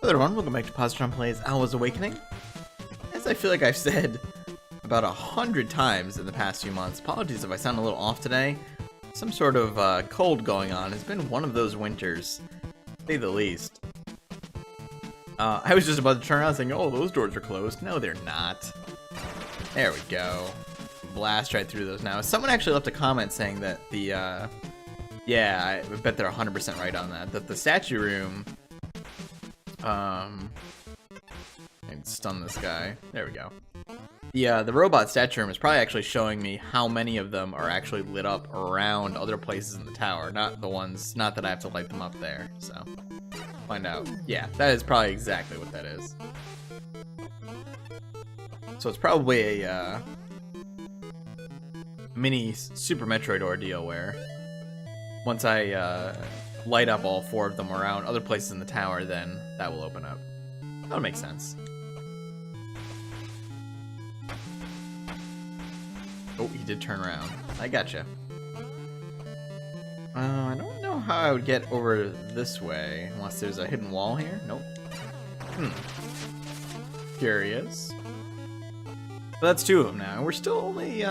Hello everyone, welcome back to Positron Plays Alwa's Awakening. As I feel like I've said about 100 times in the past few months, apologies if I sound a little off today. Some sort of cold going on. It's been one of those winters, to say the least. I was just about to turn around saying, oh, those doors are closed. No, they're not. There we go. Blast right through those now. Someone actually left a comment saying that the, yeah, I bet they're 100% right on that. That the statue room, I can stun this guy. There we go. The robot statue room is probably actually showing me how many of them are actually lit up around other places in the tower, not that I have to light them up there, so find out. Yeah, that is probably exactly what that is. So it's probably a mini Super Metroid ordeal where once I light up all 4 of them around other places in the tower, then that will open up. That would make sense. Oh, he did turn around. I gotcha. I don't know how I would get over this way, unless there's a hidden wall here. Nope. Curious. But that's 2 of them now. We're still only,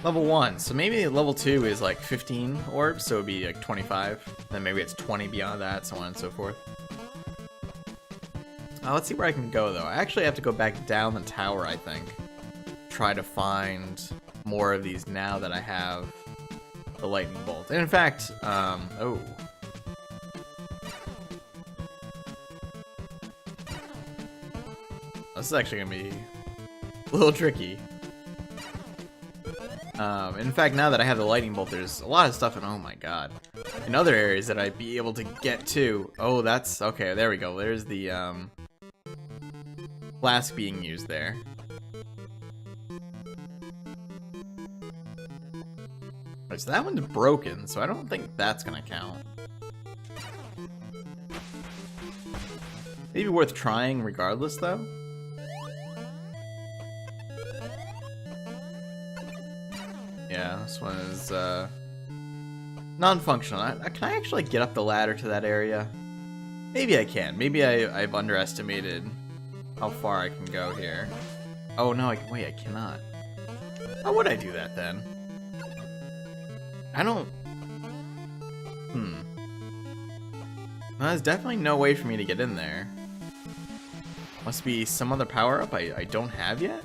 level 1. So maybe level 2 is like 15 orbs, so it'd be like 25. Then maybe it's 20 beyond that, so on and so forth. Let's see where I can go, though. I actually have to go back down the tower, I think. Try to find more of these now that I have the lightning bolt. And in fact, oh. This is actually gonna be a little tricky. In fact, now that I have the lightning bolt, there's a lot of stuff in, oh my god, in other areas that I'd be able to get to. Oh, that's, okay, there we go. There's the, flask being used there. So that one's broken, so I don't think that's gonna count. Maybe worth trying regardless, though. Yeah, this one is non-functional. Can I actually get up the ladder to that area? Maybe I can. Maybe I've underestimated how far I can go here. Oh no, wait, I cannot. How would I do that then? I don't... There's definitely no way for me to get in there. Must be some other power-up I don't have yet?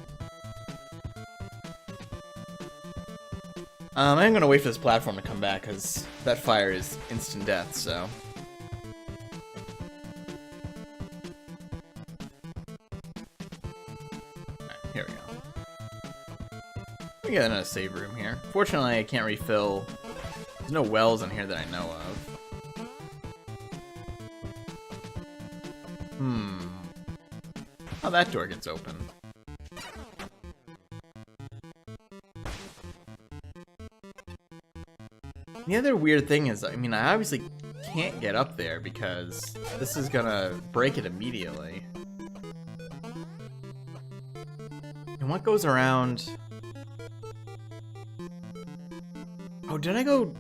I'm gonna wait for this platform to come back, because that fire is instant death, so... Alright, here we go. We got another save room here. Fortunately, I can't refill. There's no wells in here that I know of. Oh, that door gets open. The other weird thing is, I mean, I obviously can't get up there because this is gonna break it immediately. And what goes around... Oh, did I go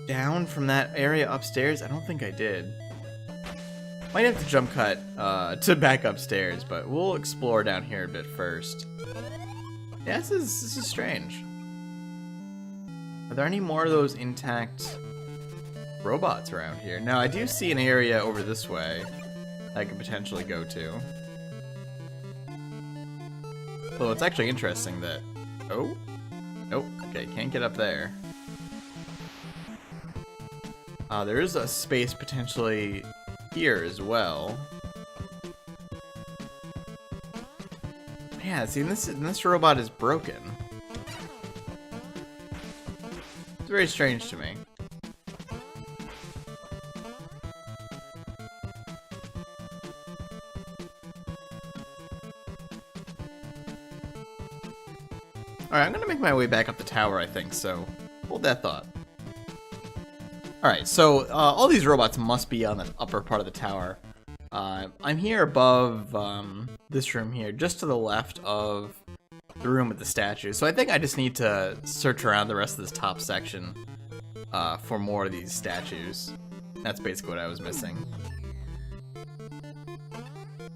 down from that area upstairs? I don't think I did. Might have to jump cut to back upstairs, but we'll explore down here a bit first. Yeah, this is strange. Are there any more of those intact robots around here? Now, I do see an area over this way I could potentially go to. Well, it's actually interesting that... Oh? Nope. Okay, can't get up there. There is a space potentially here as well. Yeah, see, this robot is broken. It's very strange to me. Alright, I'm gonna make my way back up the tower, I think, so hold that thought. Alright, so all these robots must be on the upper part of the tower. I'm here above this room here, just to the left of the room with the statue. So I think I just need to search around the rest of this top section for more of these statues. That's basically what I was missing.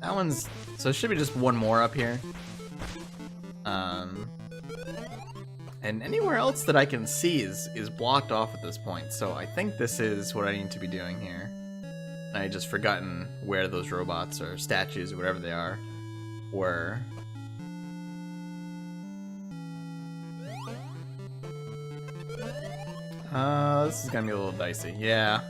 That one's... So it should be just one more up here. And anywhere else that I can see is blocked off at this point. So I think this is what I need to be doing here. I just forgotten where those robots or statues or whatever they are were. This is gonna be a little dicey. Yeah,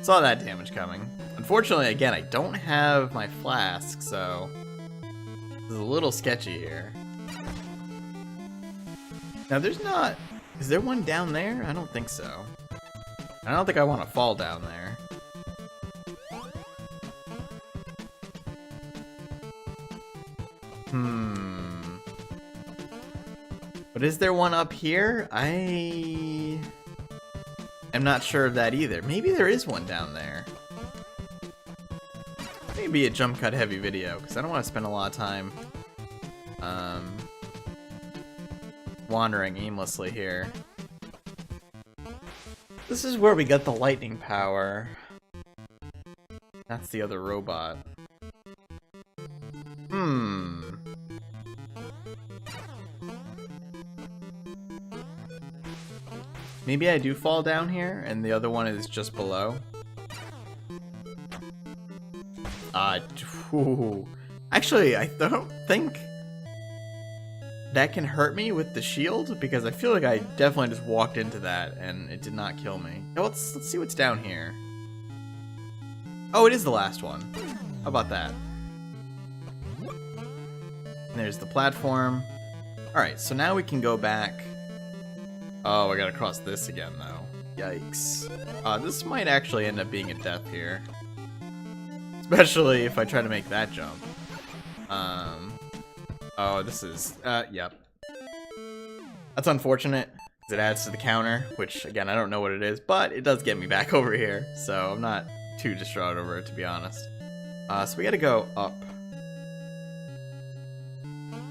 saw that damage coming. Unfortunately, again, I don't have my flask, so this is a little sketchy here. Now, there's not... Is there one down there? I don't think so. I don't think I want to fall down there. But is there one up here? I am not sure of that either. Maybe there is one down there. Maybe a jump cut heavy video, because I don't want to spend a lot of time wandering aimlessly here. This is where we got the lightning power. That's the other robot. Maybe I do fall down here, and the other one is just below. Actually, I don't think that can hurt me with the shield, because I feel like I definitely just walked into that, and it did not kill me. Now let's see what's down here. Oh, it is the last one. How about that? And there's the platform. Alright, so now we can go back. Oh, I gotta cross this again, though. Yikes. This might actually end up being a death here. Especially if I try to make that jump. Oh, this is... yep. That's unfortunate, because it adds to the counter, which, again, I don't know what it is, but it does get me back over here, so I'm not too distraught over it, to be honest. So we gotta go up.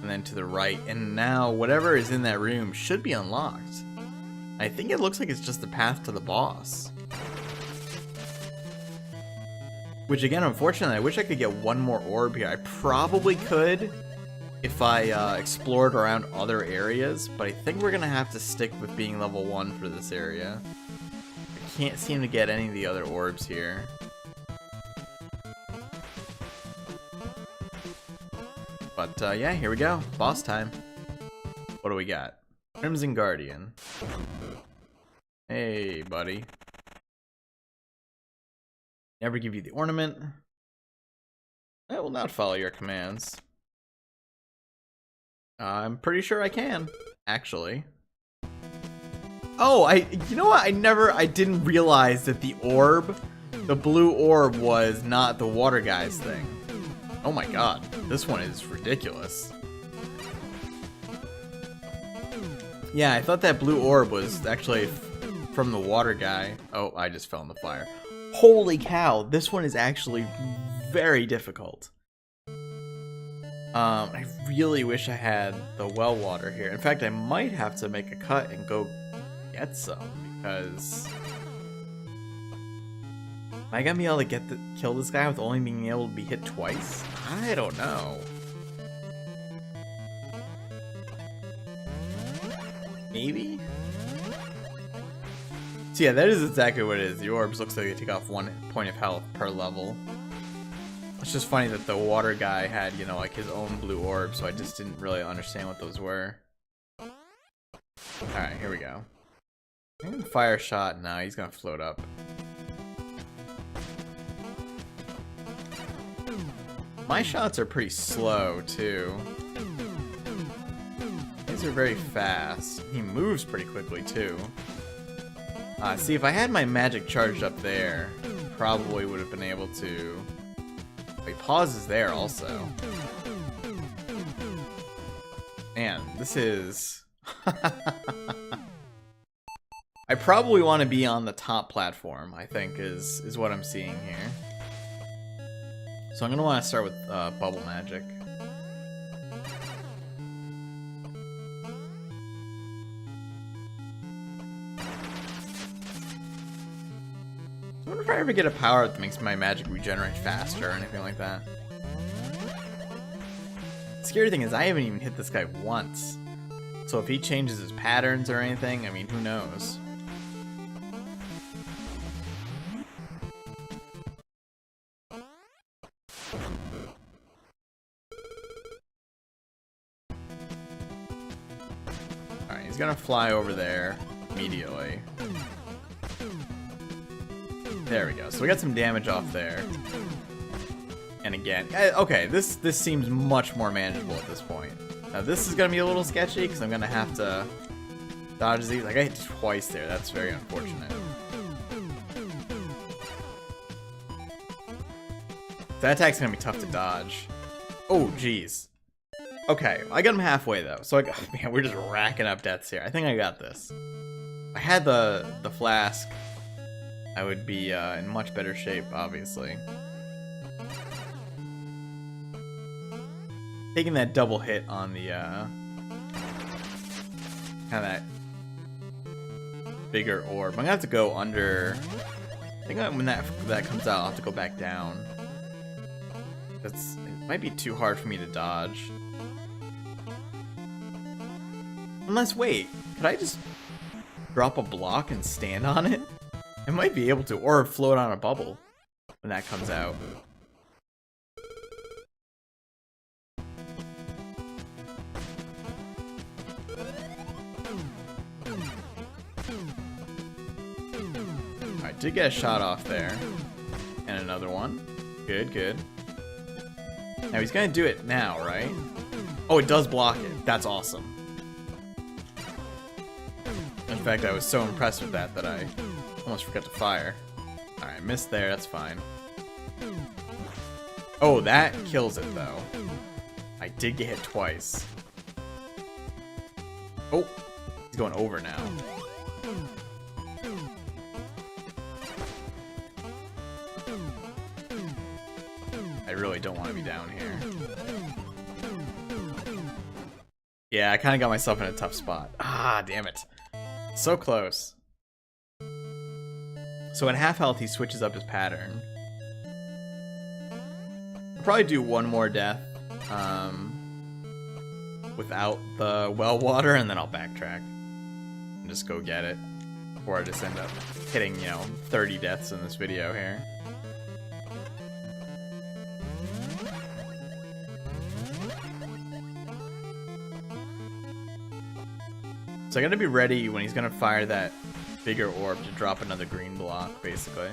And then to the right, and now whatever is in that room should be unlocked. I think it looks like it's just the path to the boss. Which again, unfortunately, I wish I could get one more orb here. I probably could if I explored around other areas, but I think we're gonna have to stick with being level 1 for this area. I can't seem to get any of the other orbs here. But yeah, here we go. Boss time. What do we got? Crimson Guardian. Hey, buddy. Never give you the ornament. I will not follow your commands. I'm pretty sure I can, actually. Oh, you know what? I didn't realize that the orb, the blue orb, was not the water guy's thing. Oh my god, this one is ridiculous. Yeah, I thought that blue orb was actually from the water guy. Oh, I just fell in the fire. Holy cow, this one is actually very difficult. I really wish I had the well water here. In fact, I might have to make a cut and go get some, because am I gonna be able to kill this guy with only being able to be hit twice? I don't know. Maybe? So yeah, that is exactly what it is. The orbs looks like they take off 1 point of health per level. It's just funny that the water guy had, you know, like his own blue orb, so I just didn't really understand what those were. Alright, here we go. Fire shot. No, he's gonna float up. My shots are pretty slow, too. These are very fast. He moves pretty quickly, too. See, if I had my magic charged up there, probably would have been able to... He pauses there, also. Man, this is... I probably want to be on the top platform, I think, is what I'm seeing here. So I'm going to want to start with bubble magic. I wonder wonder if I ever get a power that makes my magic regenerate faster or anything like that. The scary thing is I haven't even hit this guy once. So if he changes his patterns or anything, I mean, who knows? Alright, he's gonna fly over there immediately. There we go. So we got some damage off there. And again, okay, this seems much more manageable at this point. Now this is gonna be a little sketchy because I'm gonna have to dodge these. Like I hit twice there. That's very unfortunate. That attack's gonna be tough to dodge. Oh, jeez. Okay, I got him halfway though. So man, we're just racking up deaths here. I think I got this. If I had the flask, I would be in much better shape, obviously. Taking that double hit on the kind of that bigger orb. I'm gonna have to go under. I think when that comes out, I'll have to go back down. It might be too hard for me to dodge. Unless, wait, could I just drop a block and stand on it? I might be able to, or float on a bubble when that comes out. Alright, did get a shot off there. And another one. Good, good. Now he's gonna do it now, right? Oh, it does block it. That's awesome. In fact, I was so impressed with that that I almost forgot to fire. Alright, missed there, that's fine. Oh, that kills it though. I did get hit twice. Oh, he's going over now. I really don't want to be down here. Yeah, I kind of got myself in a tough spot. Ah, damn it. So close. So at half health, he switches up his pattern. I'll probably do one more death without the well water, and then I'll backtrack and just go get it before I just end up hitting, 30 deaths in this video here. So I gotta be ready when he's gonna fire that bigger orb to drop another green block, basically.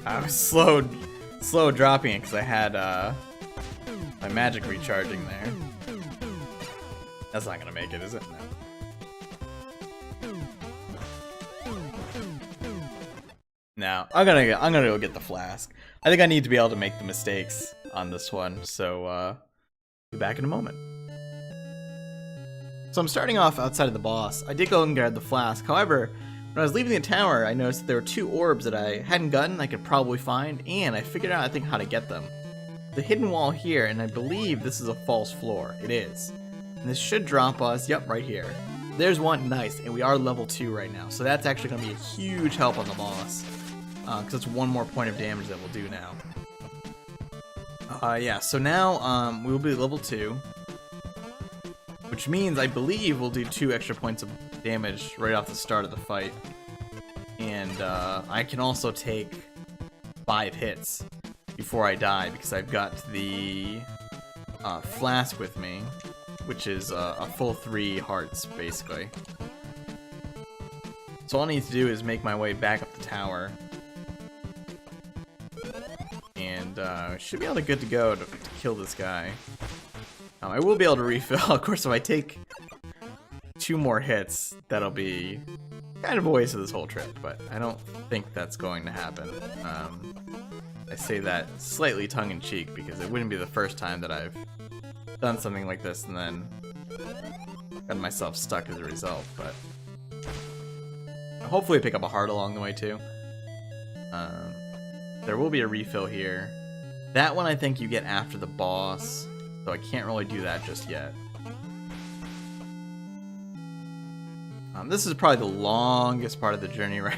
I was slow dropping it because I had my magic recharging there. That's not gonna make it, is it? No. I'm gonna go get the flask. I think I need to be able to make the mistakes on this one, so be back in a moment. So I'm starting off outside of the boss. I did go and grab the flask. However, when I was leaving the tower, I noticed that there were 2 orbs that I hadn't gotten, I could probably find, and I figured out, I think, how to get them. The hidden wall here, and I believe this is a false floor. It is. And this should drop us, yep, right here. There's one, nice, and we are level 2 right now, so that's actually going to be a huge help on the boss. Because it's 1 more point of damage that we'll do now. Yeah, so now we will be level 2. Which means, I believe, we'll do 2 extra points of damage right off the start of the fight. And I can also take 5 hits before I die because I've got the flask with me, which is a full 3 hearts, basically. So all I need to do is make my way back up the tower. And should be able to good to go to kill this guy. I will be able to refill. Of course, if I take 2 more hits, that'll be kind of a waste of this whole trip, but I don't think that's going to happen. I say that slightly tongue-in-cheek because it wouldn't be the first time that I've done something like this and then gotten myself stuck as a result, but hopefully pick up a heart along the way too. There will be a refill here. That one I think you get after the boss, so I can't really do that just yet. This is probably the longest part of the journey right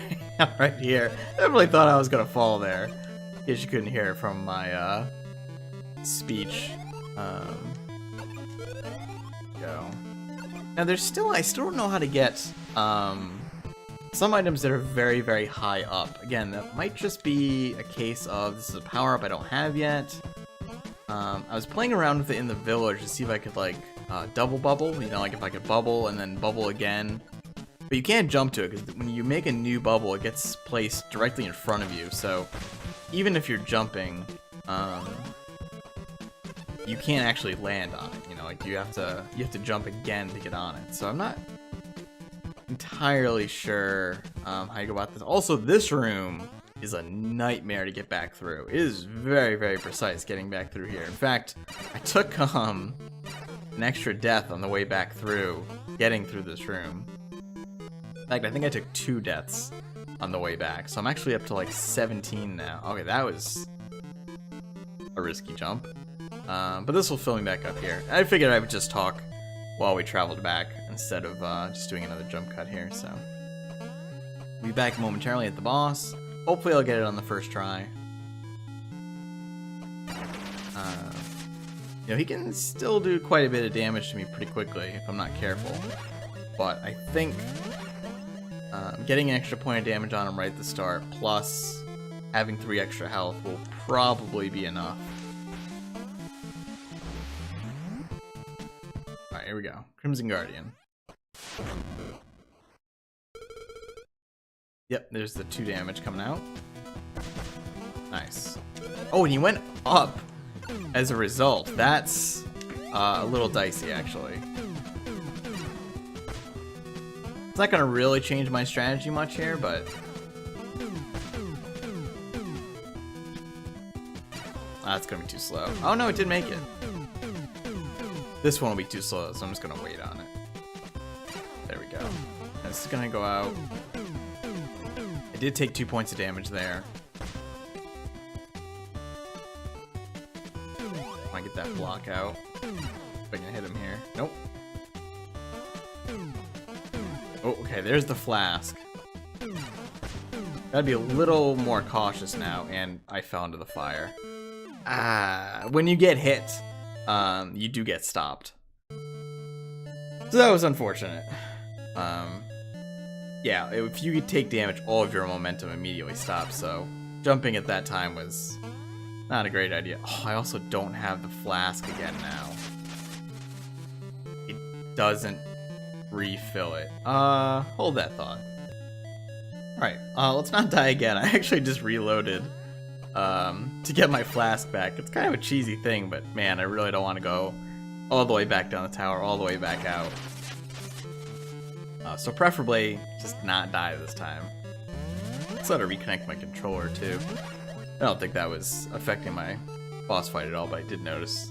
here. I definitely thought I was gonna fall there. In case you couldn't hear it from my speech. Go. Now there's still, I still don't know how to get some items that are very, very high up. Again, that might just be a case of this is a power-up I don't have yet. I was playing around with it in the village to see if I could like double bubble, you know, like if I could bubble and then bubble again. But you can't jump to it because when you make a new bubble, it gets placed directly in front of you. So even if you're jumping, you can't actually land on it. You know, like you have to jump again to get on it. So I'm not entirely sure how you go about this. Also, this room is a nightmare to get back through. It is very, very precise getting back through here. In fact, I took an extra death on the way back through, getting through this room. In fact, I think I took 2 deaths on the way back, so I'm actually up to like 17 now. Okay, that was a risky jump. But this will fill me back up here. I figured I would just talk while we traveled back instead of just doing another jump cut here, so. We'll be back momentarily at the boss. Hopefully I'll get it on the first try. You know, he can still do quite a bit of damage to me pretty quickly if I'm not careful. But I think getting an extra point of damage on him right at the start, plus having 3 extra health will probably be enough. Alright, here we go. Crimson Guardian. Yep, there's the 2 damage coming out. Nice. Oh, and he went up as a result. That's a little dicey, actually. It's not gonna really change my strategy much here, but that's gonna be too slow. Oh no, it did make it. This one will be too slow, so I'm just gonna wait on it. There we go. This is gonna go out. I did take 2 points of damage there. I get that block out. If I can hit him here. Nope. Oh, okay, there's the flask. Gotta be a little more cautious now, and I fell into the fire. When you get hit, you do get stopped. So that was unfortunate. Yeah, if you take damage, all of your momentum immediately stops, so jumping at that time was not a great idea. Oh, I also don't have the flask again now. It doesn't refill it. Hold that thought. Alright, let's not die again. I actually just reloaded to get my flask back. It's kind of a cheesy thing, but man, I really don't want to go all the way back down the tower, all the way back out. So preferably just not die this time. Let's let her reconnect my controller too. I don't think that was affecting my boss fight at all, but I did notice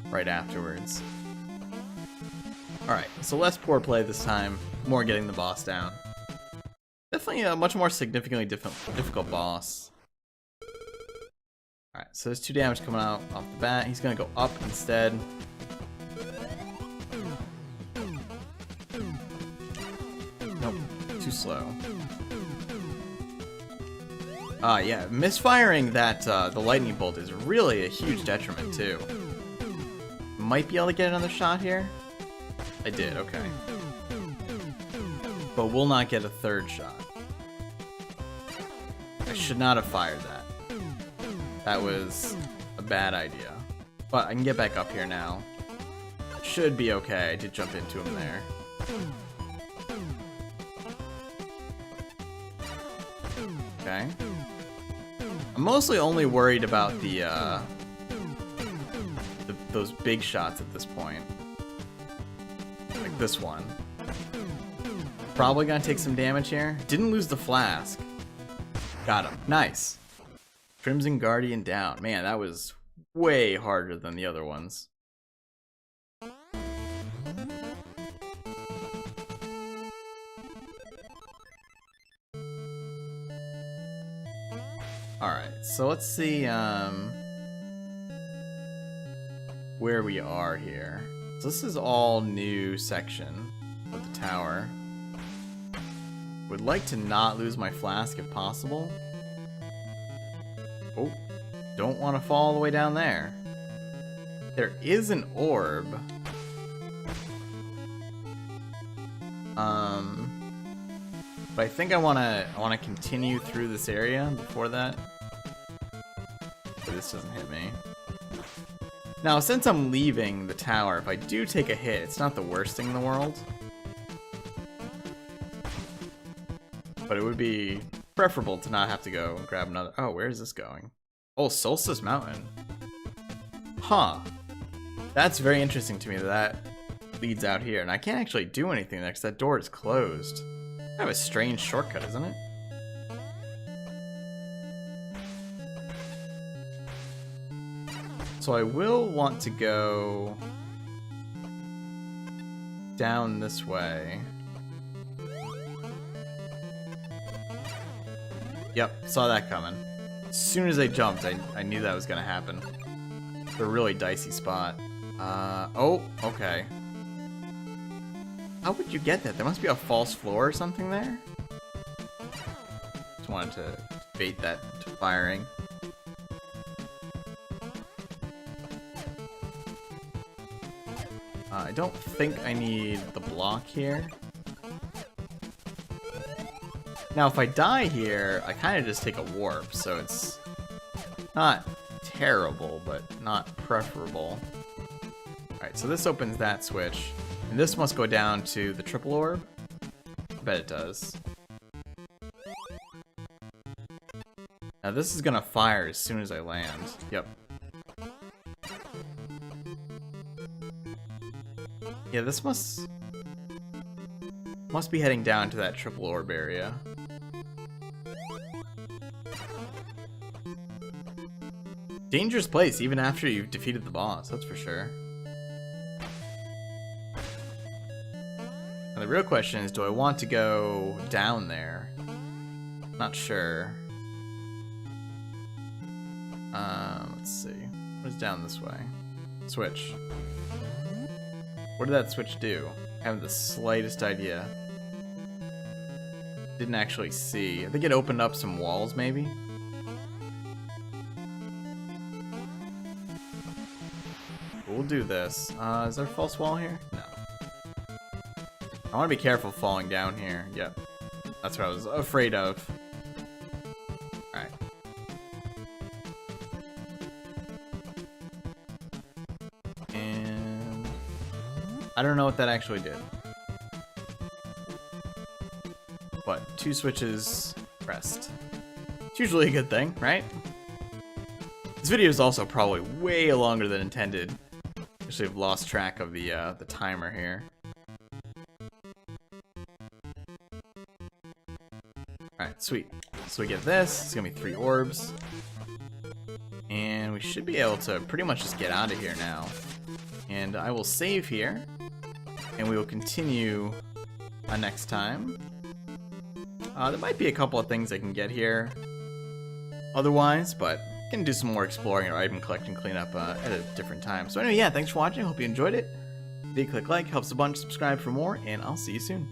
right afterwards. Alright, so less poor play this time, more getting the boss down. Definitely a much more significantly difficult boss. Alright, so there's 2 damage coming out off the bat. He's gonna go up instead. Nope, too slow. Yeah, misfiring that, the lightning bolt is really a huge detriment too. Might be able to get another shot here. I did, okay. But will not get a 3rd shot. I should not have fired that. That was a bad idea. But I can get back up here now. Should be okay. I did jump into him there. Okay. I'm mostly only worried about those big shots at this point. Like this one. Probably gonna take some damage here. Didn't lose the flask. Got him. Nice. Crimson Guardian down. Man, that was way harder than the other ones. Alright, so let's see where we are here. So this is all new section of the tower. Would like to not lose my flask if possible. Oh, don't want to fall all the way down there. There is an orb. But I think I wanna continue through this area before that. So this doesn't hit me. Now, since I'm leaving the tower, if I do take a hit, it's not the worst thing in the world. But it would be preferable to not have to go and grab another. Oh, where is this going? Oh, Solstice Mountain. Huh. That's very interesting to me that leads out here. And I can't actually do anything there because that door is closed. Kind of a strange shortcut, isn't it? So I will want to go down this way. Yep, saw that coming. As soon as I jumped, I knew that was gonna happen. It's a really dicey spot. Oh, okay. How would you get that? There must be a false floor or something there? Just wanted to bait that to firing. I don't think I need the block here. Now, if I die here, I kind of just take a warp, so it's not terrible, but not preferable. Alright, so this opens that switch. And this must go down to the triple orb. I bet it does. Now this is gonna fire as soon as I land. Yep. Yeah, this must be heading down to that triple orb area. Dangerous place, even after you've defeated the boss, that's for sure. Now the real question is, do I want to go down there? Not sure. Let's see. What is down this way? Switch. What did that switch do? I haven't the slightest idea. Didn't actually see. I think it opened up some walls, maybe? We'll do this. Is there a false wall here? No. I want to be careful falling down here. Yep. That's what I was afraid of. Alright. And I don't know what that actually did. But 2 switches pressed. It's usually a good thing, right? This video is also probably way longer than intended. Actually, I've lost track of the timer here. Alright, sweet. So we get this. It's gonna be 3 orbs. And we should be able to pretty much just get out of here now. And I will save here. And we will continue next time. There might be a couple of things I can get here otherwise, but I can do some more exploring or item collecting cleanup at a different time. So anyway, yeah, thanks for watching. Hope you enjoyed it. If you click like, helps a bunch. Subscribe for more, and I'll see you soon.